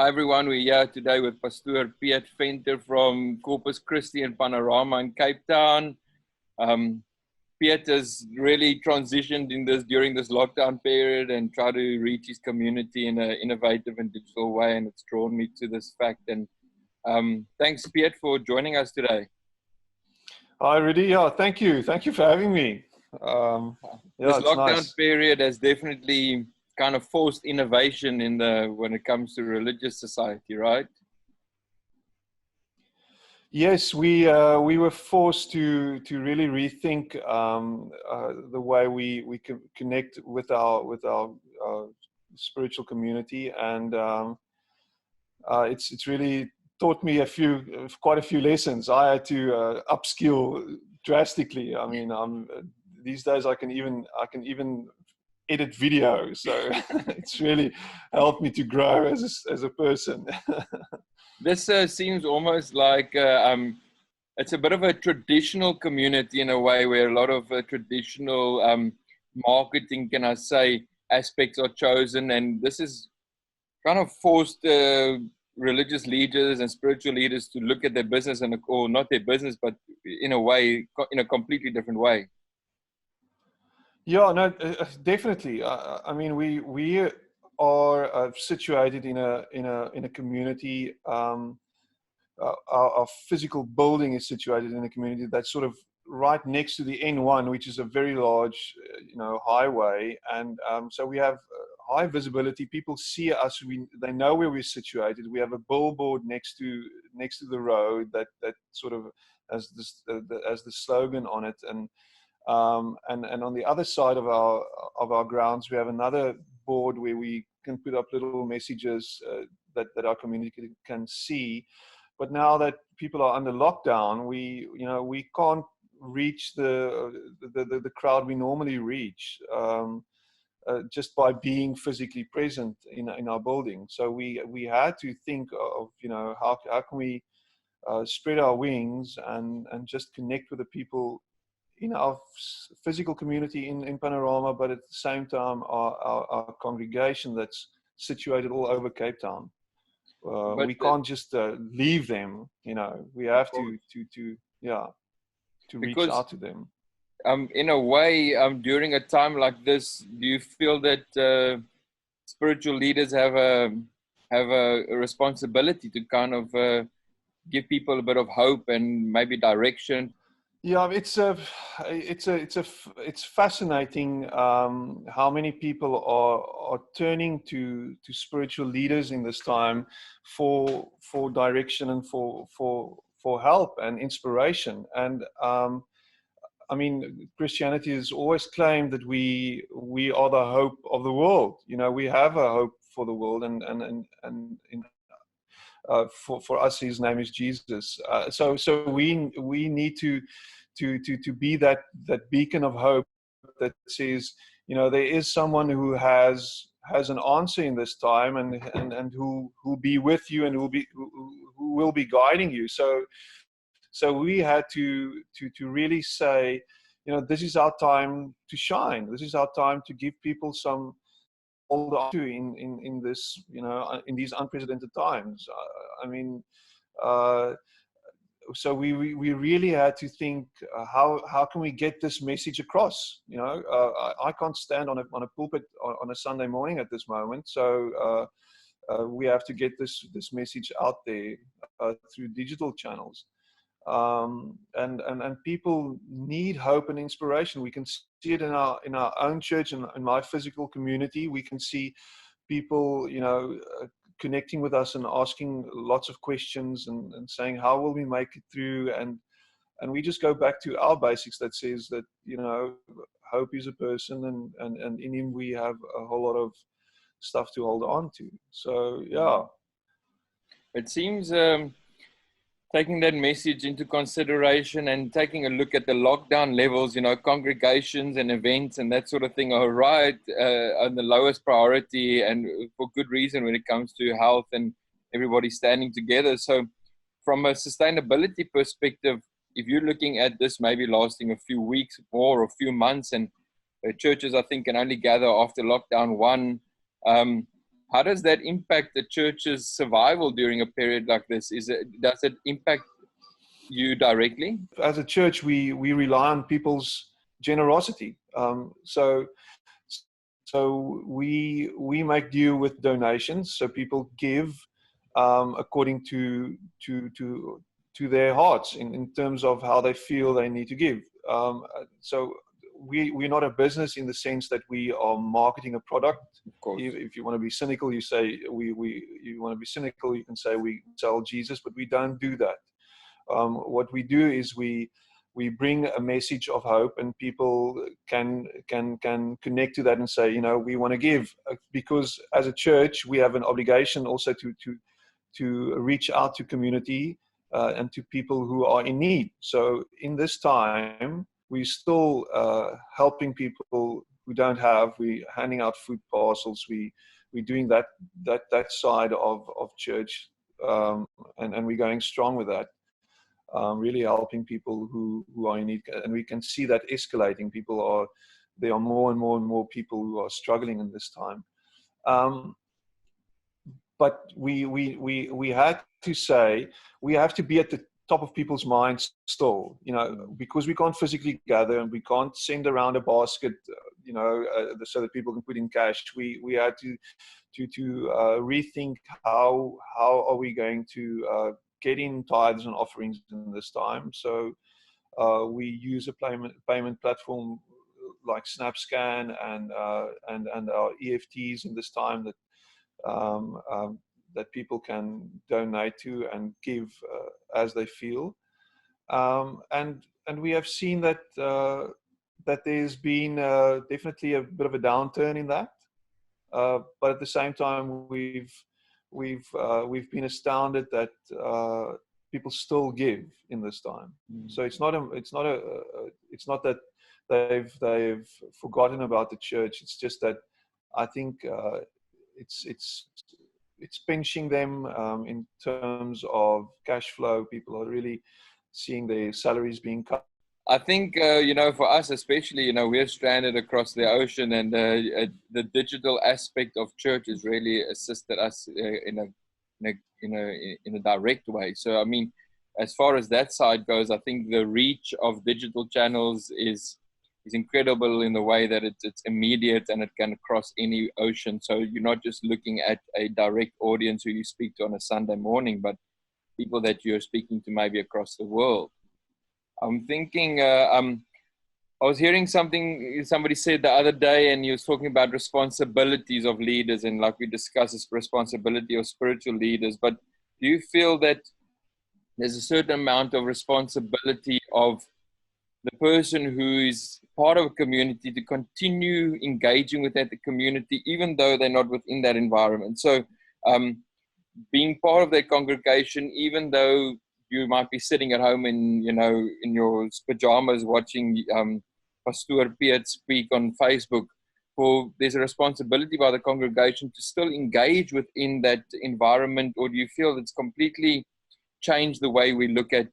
Hi everyone, we're here today with Pastor Peet Venter from Corpus, Christi and Panorama in Cape Town. Peet has really transitioned during this lockdown period and tried to reach his community in an innovative and digital way, and it's drawn me to this fact. And thanks, Peet, for joining us today. Hi, Rudi. Yeah, thank you. Thank you for having me. This lockdown period has definitely kind of forced innovation when it comes to religious society, right? Yes, we were forced to really rethink the way we connect with our spiritual community, and it's really taught me quite a few lessons. I had to upskill drastically. I mean, these days I can even edit video, so it's really helped me to grow as a person. This seems almost like it's a bit of a traditional community in a way, where a lot of traditional marketing, can I say, aspects are chosen, and this is kind of forced religious leaders and spiritual leaders to look at their business, or not their business, but in a completely different way. Yeah, no, definitely. I mean, we are situated in a community. Our physical building is situated in a community that's sort of right next to the N1, which is a very large, highway, and so we have high visibility. People see us. They know where we're situated. We have a billboard next to the road that sort of has the slogan on it, and on the other side of our grounds, we have another board where we can put up little messages that our community can see. But now that people are under lockdown, we can't reach the crowd we normally reach just by being physically present in our building. So we had to think of how can we spread our wings and just connect with the people in our physical community in Panorama, but at the same time our congregation that's situated all over Cape Town. We can't just leave them. We have to reach out to them. In a way, during a time like this, do you feel that spiritual leaders have a responsibility to kind of give people a bit of hope and maybe direction? Yeah, it's fascinating how many people are turning to spiritual leaders in this time for direction and for help and inspiration. And I mean, Christianity has always claimed that we are the hope of the world. We have a hope for the world, and for us, his name is Jesus. So we need to be that beacon of hope that says, there is someone who has an answer in this time, and who will be with you, and who will be guiding you. So we had to really say, this is our time to shine. This is our time to give people some hold on to in this, in these unprecedented times. I mean, so we really had to think, how can we get this message across? I can't stand on a pulpit on a Sunday morning at this moment, so we have to get this message out there through digital channels. And people need hope and inspiration. We can see it in our own church and in my physical community. We can see people, connecting with us and asking lots of questions and saying, how will we make it through? And we just go back to our basics that says that, hope is a person, and in him we have a whole lot of stuff to hold on to. So, yeah. It seems taking that message into consideration and taking a look at the lockdown levels, congregations and events and that sort of thing are right on the lowest priority, and for good reason when it comes to health and everybody standing together. So from a sustainability perspective, if you're looking at this maybe lasting a few weeks or a few months, and churches, I think, can only gather after lockdown 1, How does that impact the church's survival during a period like this? Does it impact you directly? As a church, we rely on people's generosity. So we make deal with donations. So people give according to their hearts in terms of how they feel they need to give. So we're not a business in the sense that we are marketing a product. Of course. If you want to be cynical, you say you want to be cynical, you can say we sell Jesus, but we don't do that. What we do is we bring a message of hope, and people can connect to that and say, you know, we want to give, because as a church we have an obligation also to reach out to community and to people who are in need. So in this time we're still helping people who don't have. We're handing out food parcels. We're doing that side of church, and we're going strong with that. Really helping people who are in need, and we can see that escalating. There are more and more people who are struggling in this time. But we had to say we have to be at the top of people's minds still, you know, because we can't physically gather and we can't send around a basket, so that people can put in cash. We had to rethink how are we going to get in tithes and offerings in this time. So we use a payment platform like SnapScan and our EFTs in this time that people can donate to and give as they feel. And we have seen that that there's been definitely a bit of a downturn in that. But at the same time, we've been astounded that people still give in this time. So it's not that they've forgotten about the church. It's just that I think it's pinching them in terms of cash flow. People are really seeing their salaries being cut. I think, for us especially, we're stranded across the ocean, and the digital aspect of church has really assisted us in a direct way. So, I mean, as far as that side goes, I think the reach of digital channels is incredible in the way that it's immediate and it can cross any ocean. So you're not just looking at a direct audience who you speak to on a Sunday morning, but people that you're speaking to maybe across the world. I'm thinking, I was hearing somebody said the other day, and he was talking about responsibilities of leaders, and like we discussed, this responsibility of spiritual leaders. But do you feel that there's a certain amount of responsibility of the person who is part of a community to continue engaging with that community, even though they're not within that environment? So being part of that congregation, even though you might be sitting at home in your pajamas watching Pastor Peet speak on Facebook, there's a responsibility by the congregation to still engage within that environment? Or do you feel it's completely changed the way we look at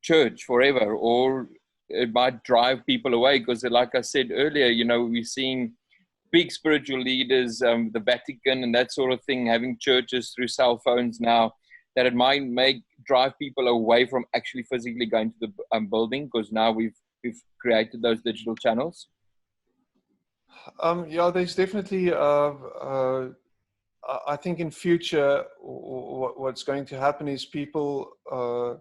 church forever, or it might drive people away? Because like I said earlier, we're seeing big spiritual leaders, the Vatican and that sort of thing, having churches through cell phones now, that it might drive people away from actually physically going to the building, because now we've created those digital channels. There's definitely I think in future what's going to happen is people are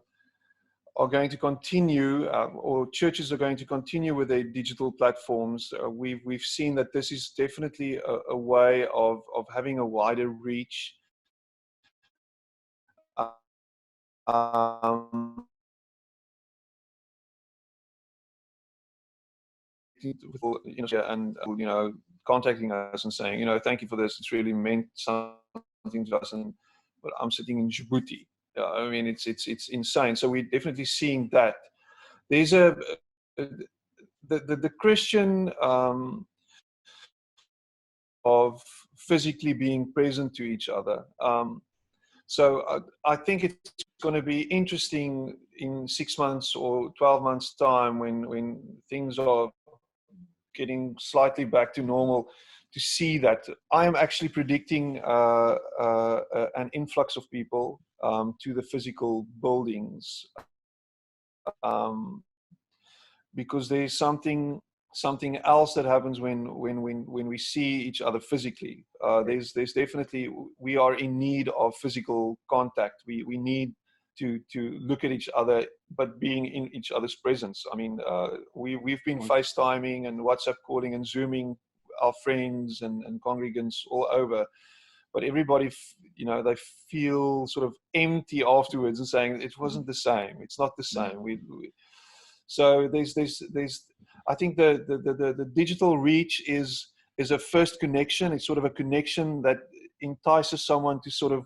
going to continue, or churches are going to continue with their digital platforms. We've seen that this is definitely a way of having a wider reach. And contacting us and saying, thank you for this. It's really meant something to us. But I'm sitting in Djibouti. I mean, it's insane. So we're definitely seeing that. There's the Christian of physically being present to each other. So I think it's going to be interesting in 6 months or 12 months time when things are getting slightly back to normal, to see that I am actually predicting an influx of people to the physical buildings, because there's something else that happens when we see each other physically. There's definitely, we are in need of physical contact. We need to look at each other, but being in each other's presence. I mean, we've been FaceTiming and WhatsApp calling and Zooming our friends and congregants all over, but everybody, you know, they feel sort of empty afterwards and saying it wasn't the same. It's not the same. So there's I think the digital reach is a first connection. It's sort of a connection that entices someone to sort of,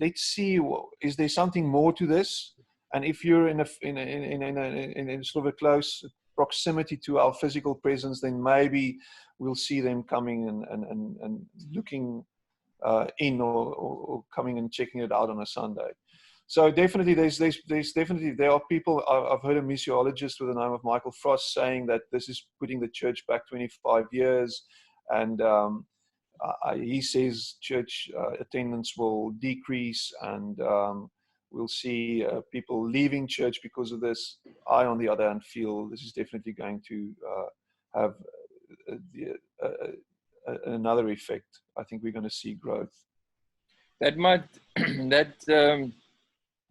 let's see, is there something more to this? And if you're in a sort of a close proximity to our physical presence, then maybe we'll see them coming and looking in, or coming and checking it out on a Sunday. So definitely, there are people. I've heard a missiologist with the name of Michael Frost saying that this is putting the church back 25 years, and he says church attendance will decrease, and we'll see people leaving church because of this. I, on the other hand, feel this is definitely going to have another effect. I think we're going to see growth. That might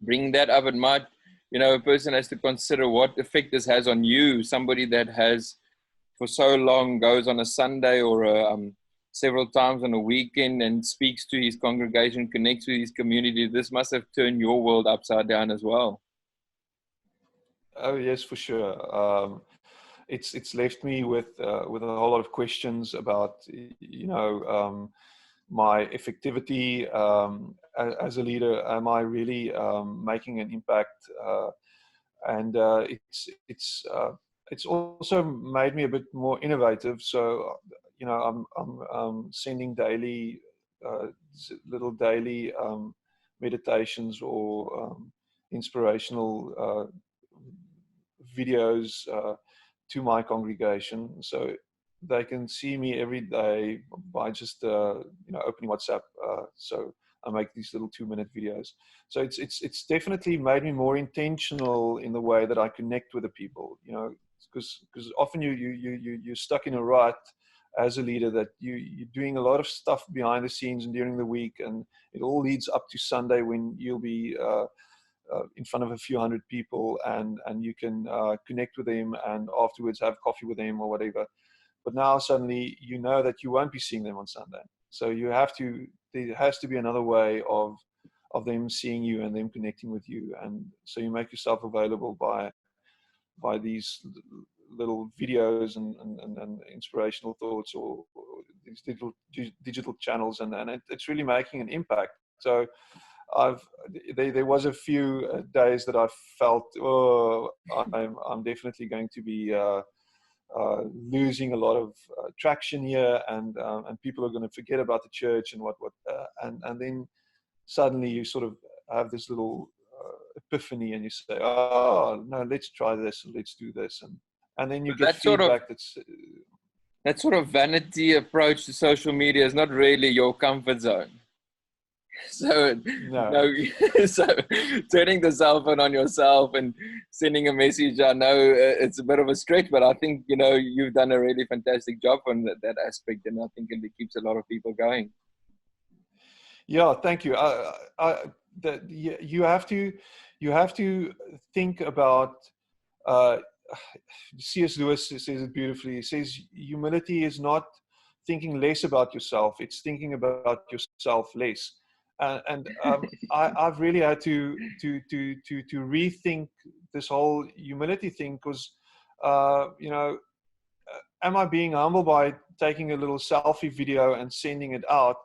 bring that up. It might, you know, a person has to consider what effect this has on you. Somebody that has for so long goes on a Sunday or several times on a weekend and speaks to his congregation, connects with his community. This must have turned your world upside down as well. Oh yes, for sure. It's left me with a whole lot of questions about, you know, my effectivity as a leader. Am I really making an impact? And it's also made me a bit more innovative. So, you know, I'm sending daily little daily meditations or inspirational videos to my congregation, so they can see me every day by just you know, opening WhatsApp. So I make these little 2-minute videos. So it's definitely made me more intentional in the way that I connect with the people. You know, because often you're stuck in a rut as a leader, that you're doing a lot of stuff behind the scenes and during the week, and it all leads up to Sunday when you'll be in front of a few hundred people, and you can connect with them and afterwards have coffee with them or whatever. But now suddenly you know that you won't be seeing them on Sunday. So there has to be another way of them seeing you and them connecting with you. And so you make yourself available by these little videos and inspirational thoughts, or these digital channels, and it's really making an impact. So there was a few days that I felt, oh, I'm definitely going to be losing a lot of traction here, and people are going to forget about the church and and then suddenly you sort of have this little epiphany, and you say, oh no, let's try this and let's do this, and then you get feedback that sort of vanity approach to social media is not really your comfort zone. So no. So turning the cell phone on yourself and sending a message, I know it's a bit of a stretch, but I think, you know, you've done a really fantastic job on that aspect, and I think it keeps a lot of people going. Yeah, thank you. You have to think about. C.S. Lewis says it beautifully. He says humility is not thinking less about yourself; it's thinking about yourself less. And I've really had to rethink this whole humility thing, because you know, am I being humble by taking a little selfie video and sending it out?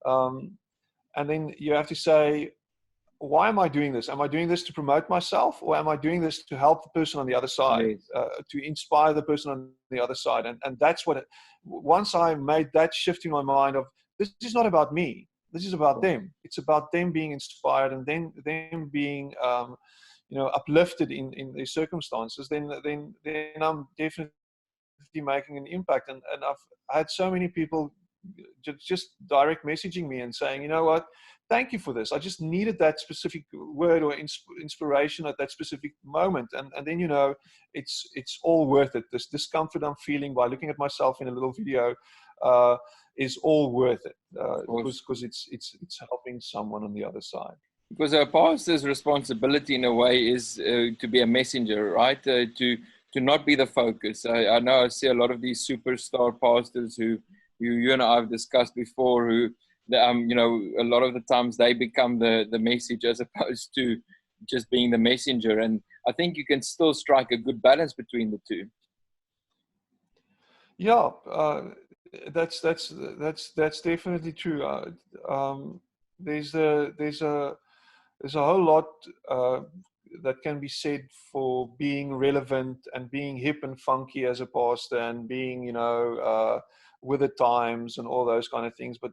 And then you have to say, why am I doing this? Am I doing this to promote myself, or am I doing this to help the person on the other side, to inspire the person on the other side? And that's what once I made that shift in my mind of, this is not about me. This is about them. It's about them being inspired and then them being, you know, uplifted in their circumstances. Then I'm definitely making an impact. And I've had so many people just direct messaging me and saying, you know what, thank you for this. I just needed that specific word or inspiration at that specific moment. And then, you know, it's all worth it. This discomfort I'm feeling by looking at myself in a little video is all worth it, because it's helping someone on the other side. Because a pastor's responsibility in a way is to be a messenger, right? To not be the focus. I know I see a lot of these superstar pastors who you and I have discussed before, who, you know, a lot of the times they become the message as opposed to just being the messenger. And I think you can still strike a good balance between the two. Yeah, that's definitely true. There's a whole lot that can be said for being relevant and being hip and funky as a pastor, and being, you know, with the times and all those kind of things. But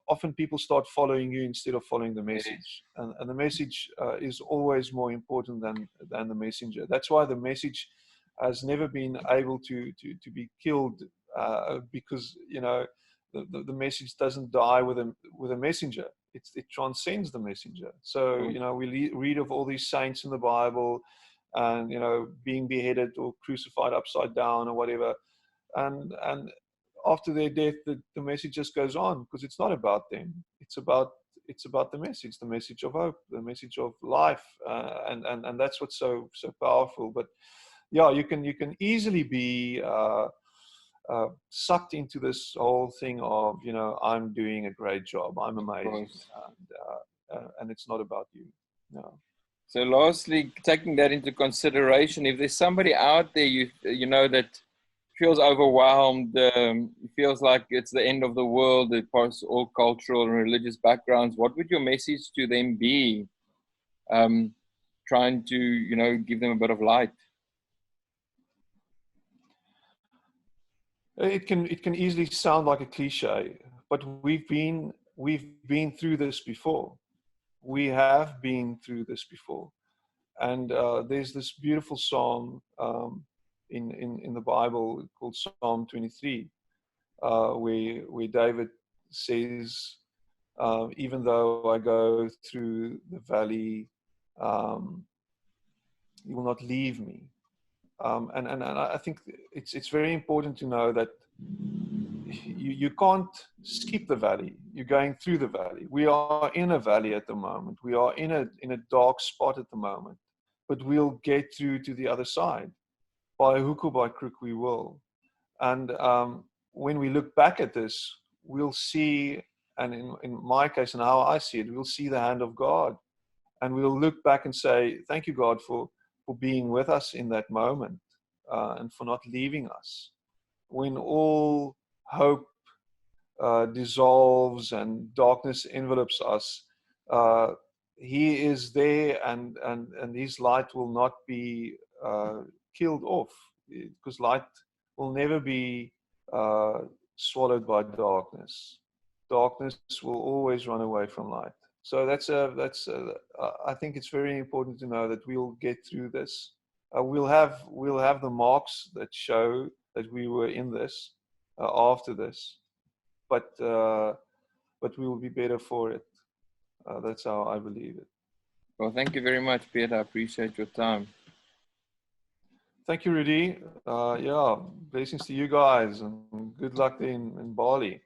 often people start following you instead of following the message, and the message is always more important than the messenger. That's why the message has never been able to be killed, because, you know, the message doesn't die with a messenger. It transcends the messenger. So, you know, we read of all these saints in the Bible, and, you know, being beheaded or crucified upside down or whatever, and after their death, the message just goes on, because it's not about them. It's about the message of hope, the message of life, and that's what's so powerful. But yeah, you can easily be sucked into this whole thing of, you know, I'm doing a great job, I'm amazing, and it's not about you. No. So lastly, taking that into consideration, if there's somebody out there you know that feels overwhelmed, feels like it's the end of the world across all cultural and religious backgrounds, what would your message to them be? Trying to, you know, give them a bit of light. It can easily sound like a cliche, but we've been through this before. We have been through this before, and there's this beautiful psalm in the Bible called Psalm 23, where David says, "Even though I go through the valley, you will not leave me." And I think it's very important to know that you can't skip the valley. You're going through the valley. We are in a valley at the moment. We are in a dark spot at the moment, but we'll get through to the other side. By hook or by crook, we will. And when we look back at this, we'll see, and in my case and how I see it, we'll see the hand of God, and we'll look back and say, "Thank you, God, for being with us in that moment, and for not leaving us." When all hope dissolves and darkness envelops us, He is there, and His light will not be killed off, because light will never be swallowed by darkness. Darkness will always run away from light. So I think it's very important to know that we'll get through this. We'll have the marks that show that we were in this after this, but we will be better for it. That's how I believe it. Well, thank you very much, Peter. I appreciate your time. Thank you, Rudi. Yeah, blessings to you guys, and good luck in Bali.